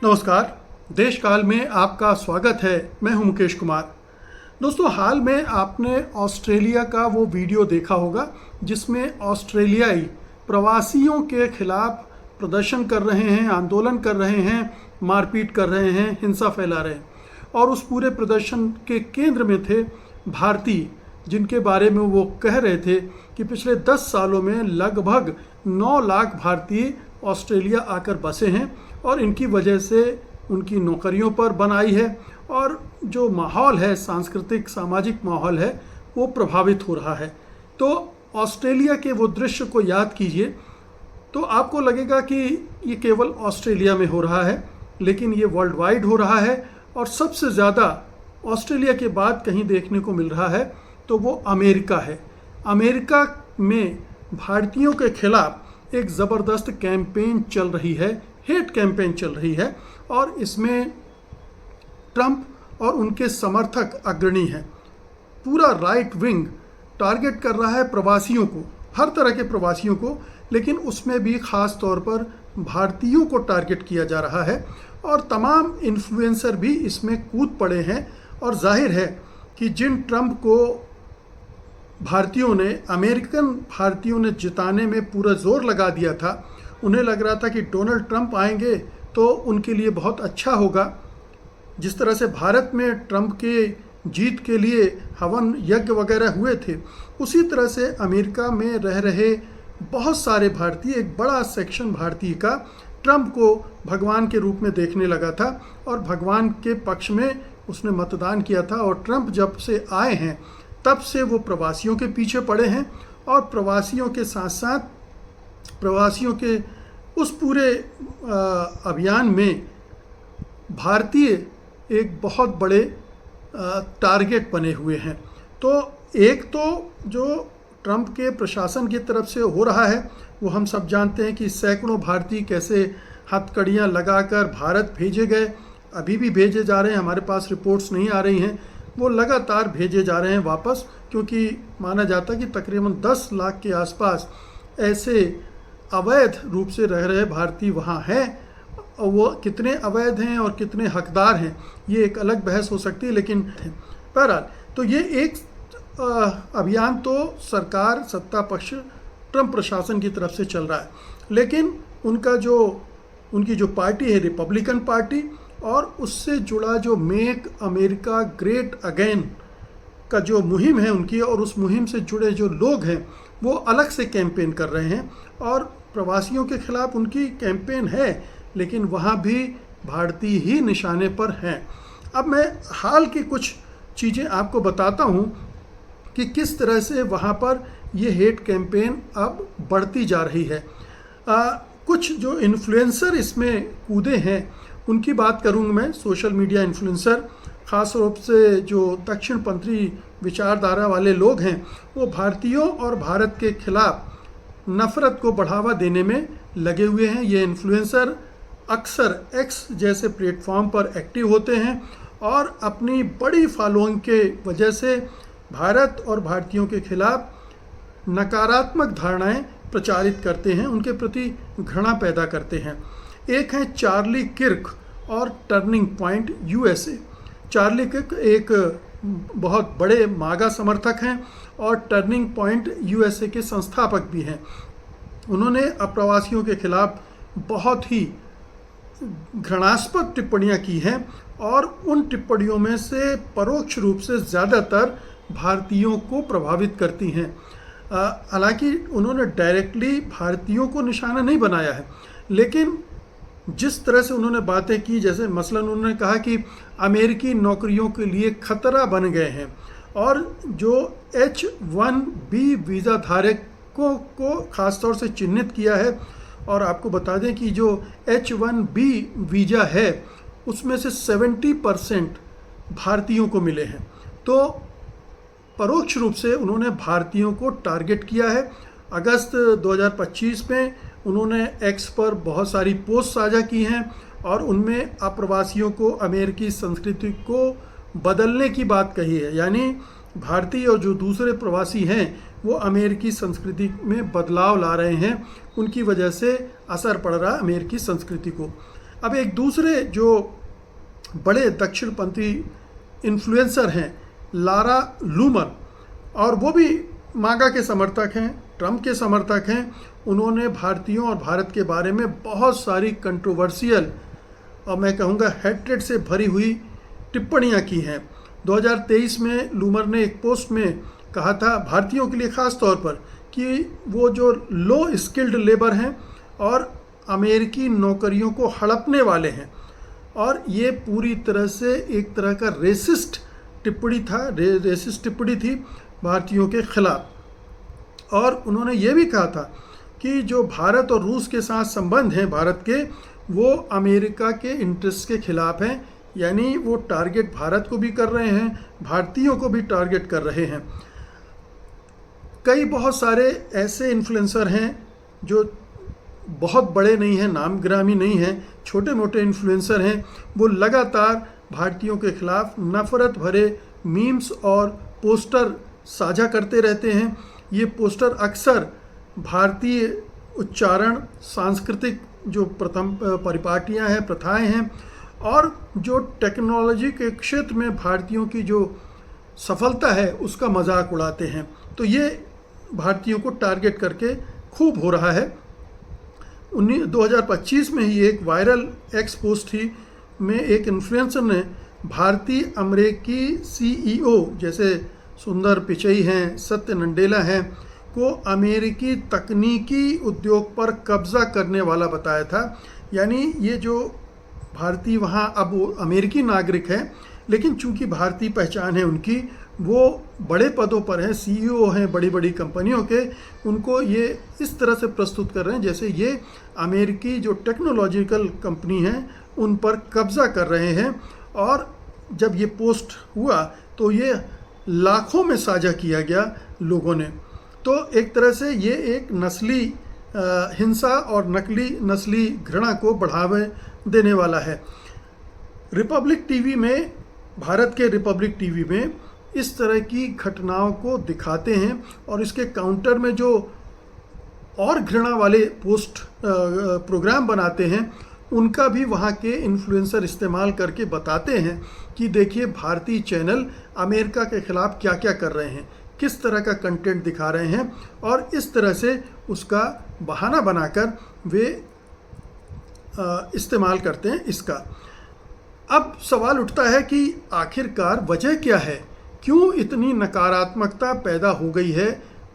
नमस्कार। देश काल में आपका स्वागत है। मैं हूं मुकेश कुमार। दोस्तों, हाल में आपने ऑस्ट्रेलिया का वो वीडियो देखा होगा जिसमें ऑस्ट्रेलियाई प्रवासियों के खिलाफ प्रदर्शन कर रहे हैं, आंदोलन कर रहे हैं, मारपीट कर रहे हैं, हिंसा फैला रहे हैं। और उस पूरे प्रदर्शन के केंद्र में थे भारतीय, जिनके बारे में वो कह रहे थे कि पिछले 10 सालों में लगभग 9 लाख भारतीय ऑस्ट्रेलिया आकर बसे हैं और इनकी वजह से उनकी नौकरियों पर बन आई है और जो माहौल है, सांस्कृतिक सामाजिक माहौल है, वो प्रभावित हो रहा है। तो ऑस्ट्रेलिया के वो दृश्य को याद कीजिए तो आपको लगेगा कि ये केवल ऑस्ट्रेलिया में हो रहा है, लेकिन ये वर्ल्ड वाइड हो रहा है। और सबसे ज़्यादा ऑस्ट्रेलिया के बाद कहीं देखने को मिल रहा है तो वो अमेरिका है। अमेरिका में भारतीयों के खिलाफ एक ज़बरदस्त कैंपेन चल रही है, हेट कैंपेन चल रही है, और इसमें ट्रंप और उनके समर्थक अग्रणी हैं। पूरा राइट विंग टारगेट कर रहा है प्रवासियों को, हर तरह के प्रवासियों को, लेकिन उसमें भी ख़ास तौर पर भारतीयों को टारगेट किया जा रहा है। और तमाम इन्फ्लुएंसर भी इसमें कूद पड़े हैं। और जाहिर है कि जिन ट्रंप को भारतीयों ने, अमेरिकन भारतीयों ने जिताने में पूरा जोर लगा दिया था, उन्हें लग रहा था कि डोनाल्ड ट्रंप आएंगे तो उनके लिए बहुत अच्छा होगा। जिस तरह से भारत में ट्रंप के जीत के लिए हवन यज्ञ वगैरह हुए थे, उसी तरह से अमेरिका में रह रहे बहुत सारे भारतीय, एक बड़ा सेक्शन भारतीय का ट्रंप को भगवान के रूप में देखने लगा था और भगवान के पक्ष में उसने मतदान किया था। और ट्रंप जब से आए हैं तब से वो प्रवासियों के पीछे पड़े हैं और प्रवासियों के साथ साथ प्रवासियों के उस पूरे अभियान में भारतीय एक बहुत बड़े टारगेट बने हुए हैं। तो एक तो जो ट्रंप के प्रशासन की तरफ से हो रहा है वो हम सब जानते हैं कि सैकड़ों भारतीय कैसे हथकड़ियाँ लगाकर भारत भेजे गए, अभी भी भेजे जा रहे हैं। हमारे पास रिपोर्ट्स नहीं आ रही हैं, वो लगातार भेजे जा रहे हैं वापस, क्योंकि माना जाता है कि तकरीबन 10 लाख के आसपास ऐसे अवैध रूप से रह रहे भारतीय वहाँ हैं। और वो कितने अवैध हैं और कितने हकदार हैं ये एक अलग बहस हो सकती है, लेकिन बहरहाल तो ये एक अभियान तो सरकार, सत्ता पक्ष, ट्रंप प्रशासन की तरफ से चल रहा है। लेकिन उनकी जो पार्टी है, रिपब्लिकन पार्टी, और उससे जुड़ा जो मेक अमेरिका ग्रेट अगेन का जो मुहिम है उनकी, और उस मुहिम से जुड़े जो लोग हैं वो अलग से कैंपेन कर रहे हैं। और प्रवासियों के खिलाफ उनकी कैंपेन है, लेकिन वहाँ भी भारतीय ही निशाने पर हैं। अब मैं हाल की कुछ चीज़ें आपको बताता हूँ कि किस तरह से वहाँ पर ये हेट कैंपेन अब बढ़ती जा रही है। कुछ जो इन्फ्लुएंसर इसमें कूदे हैं उनकी बात करूँगा मैं। सोशल मीडिया इन्फ्लुएंसर, ख़ास रूप से जो दक्षिणपंथी विचारधारा वाले लोग हैं, वो भारतीयों और भारत के खिलाफ नफ़रत को बढ़ावा देने में लगे हुए हैं। ये इन्फ्लुएंसर अक्सर एक्स जैसे प्लेटफॉर्म पर एक्टिव होते हैं और अपनी बड़ी फॉलोइंग के वजह से भारत और भारतीयों के खिलाफ नकारात्मक धारणाएं प्रचारित करते हैं, उनके प्रति घृणा पैदा करते हैं। एक है चार्ली किर्क और turning point USA. Charlie Kirk एक बहुत बड़े मागा समर्थक हैं और टर्निंग पॉइंट यूएसए के संस्थापक भी हैं। उन्होंने अप्रवासियों के खिलाफ बहुत ही घृणास्पद टिप्पणियां की हैं और उन टिप्पणियों में से परोक्ष रूप से ज़्यादातर भारतीयों को प्रभावित करती हैं। हालांकि उन्होंने डायरेक्टली भारतीयों को निशाना नहीं बनाया है, लेकिन जिस तरह से उन्होंने बातें की, जैसे मसलन उन्होंने कहा कि अमेरिकी नौकरियों के लिए खतरा बन गए हैं और जो H-1B वीज़ा धारकों को ख़ास तौर से चिन्हित किया है। और आपको बता दें कि जो H-1B वीज़ा है उसमें से 70% भारतीयों को मिले हैं। तो परोक्ष रूप से उन्होंने भारतीयों को टारगेट किया है। अगस्त 2025 में उन्होंने एक्स पर बहुत सारी पोस्ट साझा की हैं और उनमें अप्रवासियों को अमेरिकी संस्कृति को बदलने की बात कही है। यानी भारतीय और जो दूसरे प्रवासी हैं वो अमेरिकी संस्कृति में बदलाव ला रहे हैं, उनकी वजह से असर पड़ रहा है अमेरिकी संस्कृति को। अब एक दूसरे जो बड़े दक्षिणपंथी इन्फ्लुएंसर हैं, लारा लूमर, और वो भी मागा के समर्थक हैं, ट्रंप के समर्थक हैं। उन्होंने भारतीयों और भारत के बारे में बहुत सारी कंट्रोवर्शियल और मैं कहूँगा हेट्रेड से भरी हुई टिप्पणियाँ की हैं। 2023 में लूमर ने एक पोस्ट में कहा था, भारतीयों के लिए ख़ास तौर पर, कि वो जो लो स्किल्ड लेबर हैं और अमेरिकी नौकरियों को हड़पने वाले हैं, और ये पूरी तरह से एक तरह का रेसिस्ट टिप्पणी थी भारतीयों के खिलाफ। और उन्होंने ये भी कहा था कि जो भारत और रूस के साथ संबंध हैं भारत के, वो अमेरिका के इंटरेस्ट के खिलाफ हैं, यानी वो टारगेट भारत को भी कर रहे हैं, भारतीयों को भी टारगेट कर रहे हैं। कई बहुत सारे ऐसे इन्फ्लुएंसर हैं जो बहुत बड़े नहीं हैं, नामग्रामी नहीं हैं, छोटे मोटे इन्फ्लुएंसर हैं, वो लगातार भारतीयों के खिलाफ नफ़रत भरे मीम्स और पोस्टर साझा करते रहते हैं। ये पोस्टर अक्सर भारतीय उच्चारण, सांस्कृतिक जो परिपाटियाँ हैं, प्रथाएं हैं, और जो टेक्नोलॉजी के क्षेत्र में भारतीयों की जो सफलता है उसका मजाक उड़ाते हैं। तो ये भारतीयों को टारगेट करके खूब हो रहा है। 2025 में ही एक वायरल एक्स पोस्ट थी में एक इन्फ्लुएंसर ने भारतीय अमेरिकी सीईओ जैसे सुंदर पिचई हैं, सत्य नंडेला हैं, को अमेरिकी तकनीकी उद्योग पर कब्जा करने वाला बताया था। यानी ये जो भारतीय वहाँ अब वो अमेरिकी नागरिक हैं, लेकिन चूंकि भारतीय पहचान है उनकी, वो बड़े पदों पर हैं, सीईओ हैं बड़ी बड़ी कंपनियों के, उनको ये इस तरह से प्रस्तुत कर रहे हैं जैसे ये अमेरिकी जो टेक्नोलॉजिकल कंपनी हैं उन पर कब्जा कर रहे हैं। और जब ये पोस्ट हुआ तो ये लाखों में साझा किया गया लोगों ने। तो एक तरह से ये एक नस्ली हिंसा और नस्ली घृणा को बढ़ावा देने वाला है। रिपब्लिक टीवी में, भारत के रिपब्लिक टीवी में इस तरह की घटनाओं को दिखाते हैं, और इसके काउंटर में जो और घृणा वाले प्रोग्राम बनाते हैं उनका भी वहाँ के इन्फ्लुएंसर इस्तेमाल करके बताते हैं कि देखिए भारतीय चैनल अमेरिका के ख़िलाफ़ क्या क्या कर रहे हैं, किस तरह का कंटेंट दिखा रहे हैं, और इस तरह से उसका बहाना बनाकर वे इस्तेमाल करते हैं इसका। अब सवाल उठता है कि आखिरकार वजह क्या है, क्यों इतनी नकारात्मकता पैदा हो गई है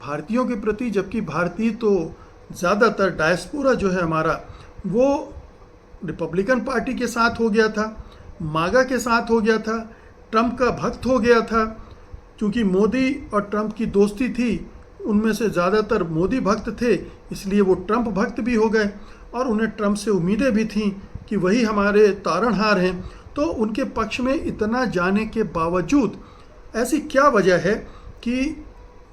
भारतीयों के प्रति, जबकि भारतीय तो ज़्यादातर डायस्पोरा जो है हमारा वो रिपब्लिकन पार्टी के साथ हो गया था, मागा के साथ हो गया था, ट्रंप का भक्त हो गया था। क्योंकि मोदी और ट्रंप की दोस्ती थी, उनमें से ज़्यादातर मोदी भक्त थे, इसलिए वो ट्रंप भक्त भी हो गए, और उन्हें ट्रंप से उम्मीदें भी थीं कि वही हमारे तारणहार हैं। तो उनके पक्ष में इतना जाने के बावजूद ऐसी क्या वजह है कि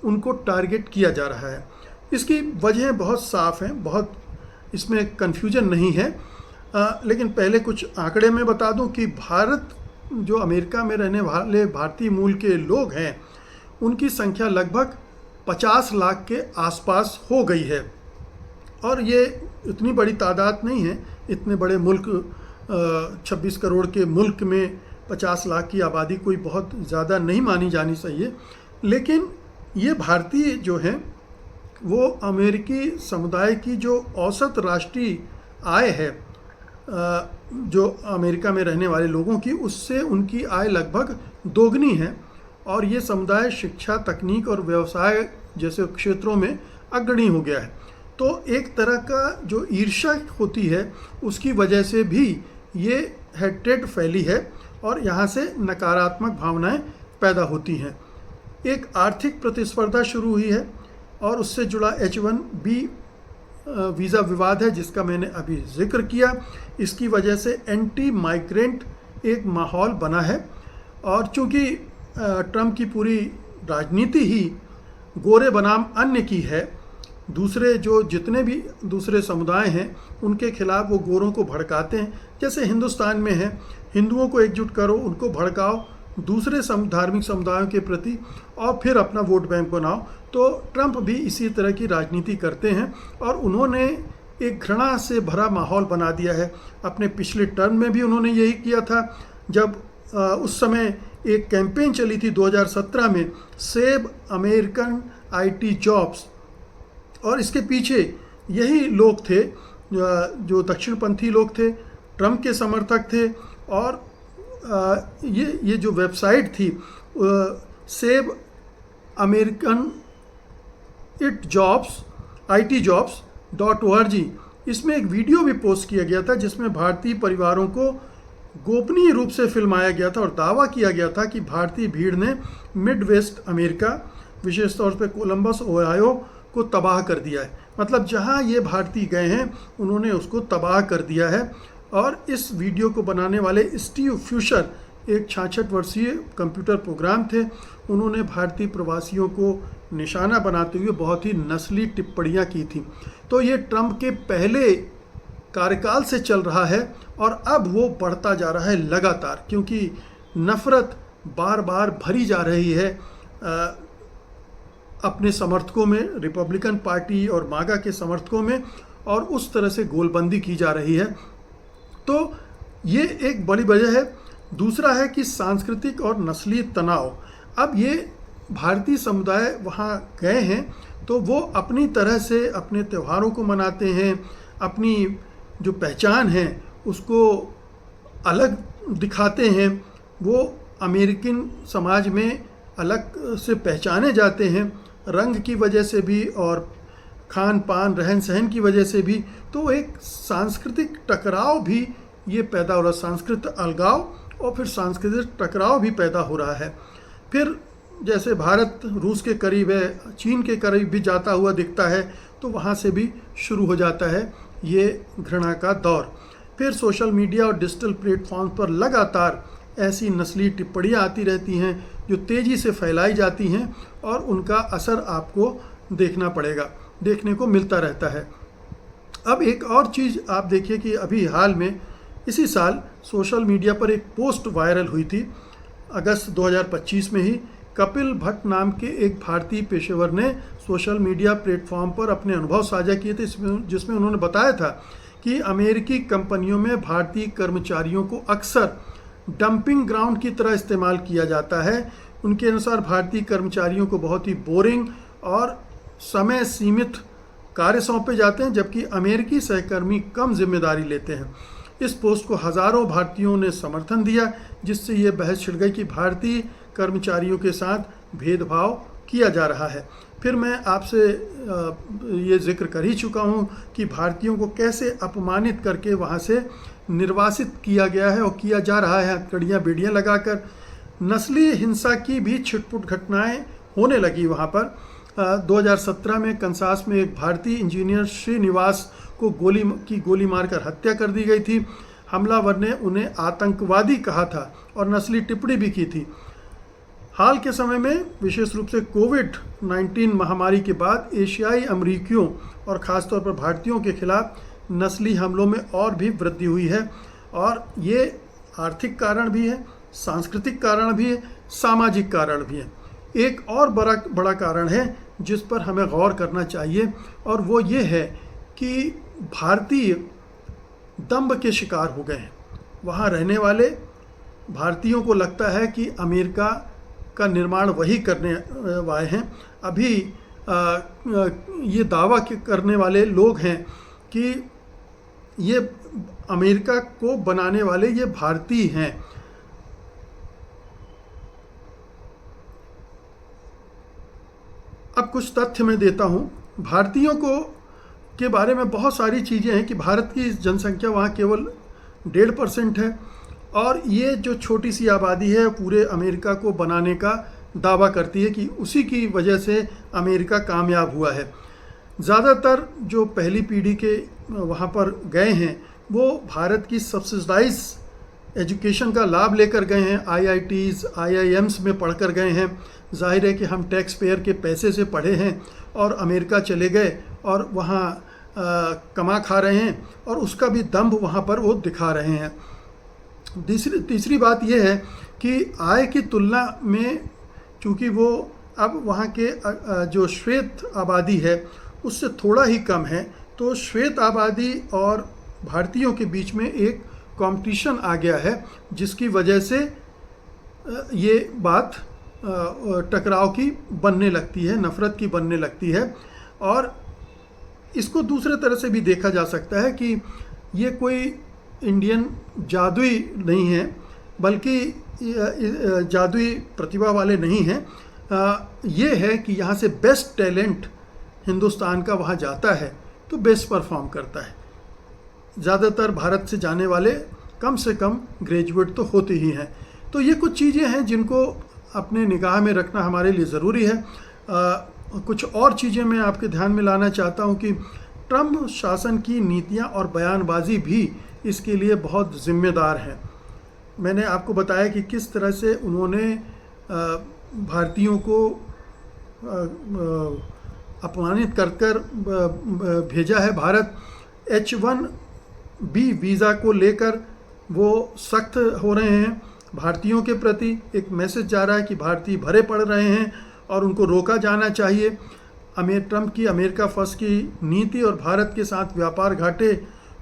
उनको टारगेट किया जा रहा है? इसकी वजहें बहुत साफ़ हैं, बहुत इसमें कन्फ्यूजन नहीं है। लेकिन पहले कुछ आंकड़े में बता दूं कि भारत जो अमेरिका में रहने वाले भारतीय मूल के लोग हैं उनकी संख्या लगभग 50 लाख के आसपास हो गई है, और ये इतनी बड़ी तादाद नहीं है। इतने बड़े मुल्क 26 करोड़ के मुल्क में 50 लाख की आबादी कोई बहुत ज़्यादा नहीं मानी जानी चाहिए। लेकिन ये भारतीय जो हैं वो अमेरिकी समुदाय की जो औसत राष्ट्रीय आय है जो अमेरिका में रहने वाले लोगों की, उससे उनकी आय लगभग दोगुनी है, और ये समुदाय शिक्षा, तकनीक और व्यवसाय जैसे क्षेत्रों में अग्रणी हो गया है। तो एक तरह का जो ईर्ष्या होती है उसकी वजह से भी ये हेट्रेड फैली है, और यहाँ से नकारात्मक भावनाएं पैदा होती हैं। एक आर्थिक प्रतिस्पर्धा शुरू हुई है, और उससे जुड़ा H1B वीज़ा विवाद है जिसका मैंने अभी जिक्र किया। इसकी वजह से एंटी माइग्रेंट एक माहौल बना है, और चूंकि ट्रंप की पूरी राजनीति ही गोरे बनाम अन्य की है, दूसरे जो जितने भी दूसरे समुदाय हैं उनके खिलाफ वो गोरों को भड़काते हैं। जैसे हिंदुस्तान में है, हिंदुओं को एकजुट करो, उनको भड़काओ दूसरे धार्मिक समुदायों के प्रति, और फिर अपना वोट बैंक बनाओ। तो ट्रंप भी इसी तरह की राजनीति करते हैं, और उन्होंने एक घृणा से भरा माहौल बना दिया है। अपने पिछले टर्म में भी उन्होंने यही किया था, जब उस समय एक कैंपेन चली थी 2017 में, सेव अमेरिकन आईटी जॉब्स, और इसके पीछे यही लोग थे जो दक्षिणपंथी लोग थे, ट्रम्प के समर्थक थे। और ये जो वेबसाइट थी save American it jobs IT jobs.org, इसमें एक वीडियो भी पोस्ट किया गया था जिसमें भारतीय परिवारों को गोपनीय रूप से फिल्माया गया था और दावा किया गया था कि भारतीय भीड़ ने मिड वेस्ट अमेरिका, विशेष तौर पर कोलंबस ओहायो को तबाह कर दिया है। मतलब जहां ये भारतीय गए हैं उन्होंने उसको तबाह कर दिया है। और इस वीडियो को बनाने वाले स्टीव फ्यूशर एक 66 वर्षीय कंप्यूटर प्रोग्राम थे। उन्होंने भारतीय प्रवासियों को निशाना बनाते हुए बहुत ही नस्ली टिप्पणियां की थी। तो ये ट्रंप के पहले कार्यकाल से चल रहा है और अब वो बढ़ता जा रहा है लगातार, क्योंकि नफरत बार बार भरी जा रही है अपने समर्थकों में, रिपब्लिकन पार्टी और मागा के समर्थकों में, और उस तरह से गोलबंदी की जा रही है। तो ये एक बड़ी वजह है। दूसरा है कि सांस्कृतिक और नस्लीय तनाव। अब ये भारतीय समुदाय वहाँ गए हैं तो वो अपनी तरह से अपने त्योहारों को मनाते हैं, अपनी जो पहचान है उसको अलग दिखाते हैं, वो अमेरिकन समाज में अलग से पहचाने जाते हैं, रंग की वजह से भी और खान पान रहन सहन की वजह से भी। तो एक सांस्कृतिक टकराव भी ये पैदा हो रहा है, सांस्कृतिक अलगाव और फिर सांस्कृतिक टकराव भी पैदा हो रहा है। फिर जैसे भारत रूस के करीब है, चीन के करीब भी जाता हुआ दिखता है, तो वहाँ से भी शुरू हो जाता है ये घृणा का दौर। फिर सोशल मीडिया और डिजिटल प्लेटफॉर्म पर लगातार ऐसी नस्ली टिप्पणियाँ आती रहती हैं जो तेज़ी से फैलाई जाती हैं और उनका असर आपको देखने को मिलता रहता है। अब एक और चीज़ आप देखिए कि अभी हाल में इसी साल सोशल मीडिया पर एक पोस्ट वायरल हुई थी, अगस्त 2025 में ही। कपिल भट्ट नाम के एक भारतीय पेशेवर ने सोशल मीडिया प्लेटफॉर्म पर अपने अनुभव साझा किए थे, जिसमें उन्होंने बताया था कि अमेरिकी कंपनियों में भारतीय कर्मचारियों को अक्सर डंपिंग ग्राउंड की तरह इस्तेमाल किया जाता है। उनके अनुसार भारतीय कर्मचारियों को बहुत ही बोरिंग और समय सीमित कार्य सौंपे जाते हैं, जबकि अमेरिकी सहकर्मी कम जिम्मेदारी लेते हैं। इस पोस्ट को हज़ारों भारतीयों ने समर्थन दिया, जिससे ये बहस छिड़ गई कि भारतीय कर्मचारियों के साथ भेदभाव किया जा रहा है। फिर मैं आपसे ये जिक्र कर ही चुका हूँ कि भारतीयों को कैसे अपमानित करके वहाँ से निर्वासित किया गया है और किया जा रहा है हथकड़ियाँ बेड़ियाँ लगाकर। नस्लीय हिंसा की भी छिटपुट घटनाएं होने लगी वहाँ पर। 2017 में कंसास में एक भारतीय इंजीनियर श्रीनिवास को गोली मारकर हत्या कर दी गई थी। हमलावर ने उन्हें आतंकवादी कहा था और नस्ली टिप्पणी भी की थी। हाल के समय में विशेष रूप से कोविड-19 महामारी के बाद एशियाई अमेरिकियों और ख़ासतौर पर भारतीयों के खिलाफ नस्ली हमलों में और भी वृद्धि हुई है, और ये आर्थिक कारण भी है, सांस्कृतिक कारण भी है, सामाजिक कारण भी है। एक और बड़ा कारण है जिस पर हमें गौर करना चाहिए, और वो ये है कि भारतीय दंभ के शिकार हो गए हैं। वहाँ रहने वाले भारतीयों को लगता है कि अमेरिका का निर्माण वही करने वाले हैं। अभी ये दावा करने वाले लोग हैं कि ये अमेरिका को बनाने वाले ये भारतीय हैं। अब कुछ तथ्य मैं देता हूँ। भारतीयों के बारे में बहुत सारी चीज़ें हैं कि भारत की जनसंख्या वहाँ केवल 1.5% है, और ये जो छोटी सी आबादी है पूरे अमेरिका को बनाने का दावा करती है कि उसी की वजह से अमेरिका कामयाब हुआ है। ज़्यादातर जो पहली पीढ़ी के वहाँ पर गए हैं वो भारत की सब्सिडाइज एजुकेशन का लाभ लेकर गए हैं, IITs, IIMs में पढ़कर गए हैं। जाहिर है कि हम टैक्स पेयर के पैसे से पढ़े हैं और अमेरिका चले गए और वहाँ कमा खा रहे हैं, और उसका भी दंभ वहाँ पर वो दिखा रहे हैं। तीसरी बात यह है कि आय की तुलना में चूँकि वो अब वहाँ के जो श्वेत आबादी है उससे थोड़ा ही कम है, तो तो श्वेत आबादी और भारतीयों के बीच में एक कंपटीशन आ गया है, जिसकी वजह से ये बात टकराव की बनने लगती है, नफ़रत की बनने लगती है। और इसको दूसरे तरह से भी देखा जा सकता है कि ये कोई इंडियन जादुई नहीं है, बल्कि जादुई प्रतिभा वाले नहीं हैं। ये है कि यहाँ से बेस्ट टैलेंट हिंदुस्तान का वहाँ जाता है तो बेस्ट परफॉर्म करता है। ज़्यादातर भारत से जाने वाले कम से कम ग्रेजुएट तो होते ही हैं। तो ये कुछ चीज़ें हैं जिनको अपने निगाह में रखना हमारे लिए ज़रूरी है। कुछ और चीज़ें मैं आपके ध्यान में लाना चाहता हूँ कि ट्रम्प शासन की नीतियाँ और बयानबाजी भी इसके लिए बहुत ज़िम्मेदार हैं। मैंने आपको बताया कि किस तरह से उन्होंने भारतीयों को अपमानित कर भेजा है। भारत H1B वीज़ा को लेकर वो सख्त हो रहे हैं। भारतीयों के प्रति एक मैसेज जा रहा है कि भारतीय भरे पड़ रहे हैं और उनको रोका जाना चाहिए। ट्रम्प की अमेरिका फर्स्ट की नीति और भारत के साथ व्यापार घाटे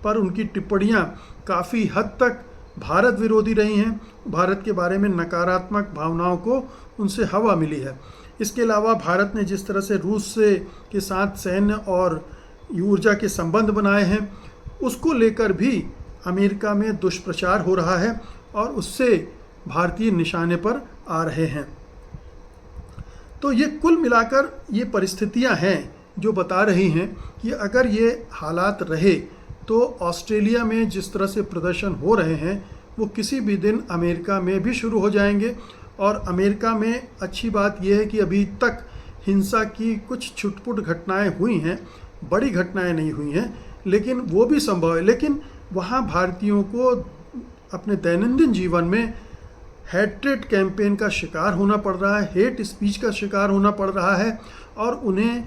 पर उनकी टिप्पणियां काफ़ी हद तक भारत विरोधी रही हैं। भारत के बारे में नकारात्मक भावनाओं को उनसे हवा मिली है। इसके अलावा भारत ने जिस तरह से रूस के साथ सैन्य और ऊर्जा के संबंध बनाए हैं, उसको लेकर भी अमेरिका में दुष्प्रचार हो रहा है और उससे भारतीय निशाने पर आ रहे हैं। तो ये कुल मिलाकर ये परिस्थितियां हैं जो बता रही हैं कि अगर ये हालात रहे तो ऑस्ट्रेलिया में जिस तरह से प्रदर्शन हो रहे हैं वो किसी भी दिन अमेरिका में भी शुरू हो जाएंगे। और अमेरिका में अच्छी बात यह है कि अभी तक हिंसा की कुछ छुटपुट घटनाएं हुई हैं, बड़ी घटनाएं नहीं हुई हैं, लेकिन वो भी संभव है। लेकिन वहाँ भारतीयों को अपने दैनंदिन जीवन में हेट्रेड कैंपेन का शिकार होना पड़ रहा है, हेट स्पीच का शिकार होना पड़ रहा है। और उन्हें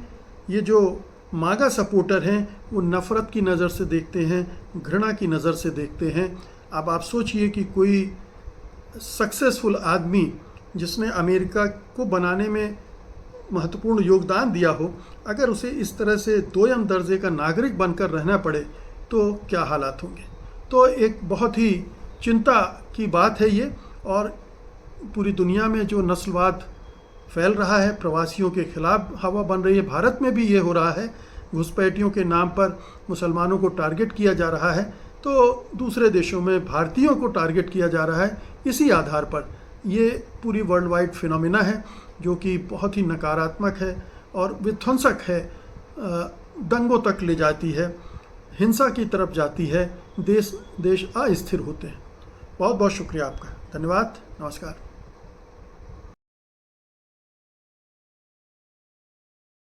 ये जो मागा सपोर्टर हैं वो नफ़रत की नज़र से देखते हैं, घृणा की नज़र से देखते हैं। अब आप सोचिए कि कोई सक्सेसफुल आदमी जिसने अमेरिका को बनाने में महत्वपूर्ण योगदान दिया हो, अगर उसे इस तरह से दोयम दर्जे का नागरिक बनकर रहना पड़े तो क्या हालात होंगे। तो एक बहुत ही चिंता की बात है ये। और पूरी दुनिया में जो नस्लवाद फैल रहा है, प्रवासियों के खिलाफ हवा बन रही है, भारत में भी ये हो रहा है। घुसपैठियों के नाम पर मुसलमानों को टारगेट किया जा रहा है, तो दूसरे देशों में भारतीयों को टारगेट किया जा रहा है। इसी आधार पर ये पूरी वर्ल्ड वाइड फिनोमिना है जो कि बहुत ही नकारात्मक है और विध्वंसक है, दंगों तक ले जाती है, हिंसा की तरफ जाती है, देश अस्थिर होते हैं। बहुत बहुत शुक्रिया आपका, धन्यवाद, नमस्कार।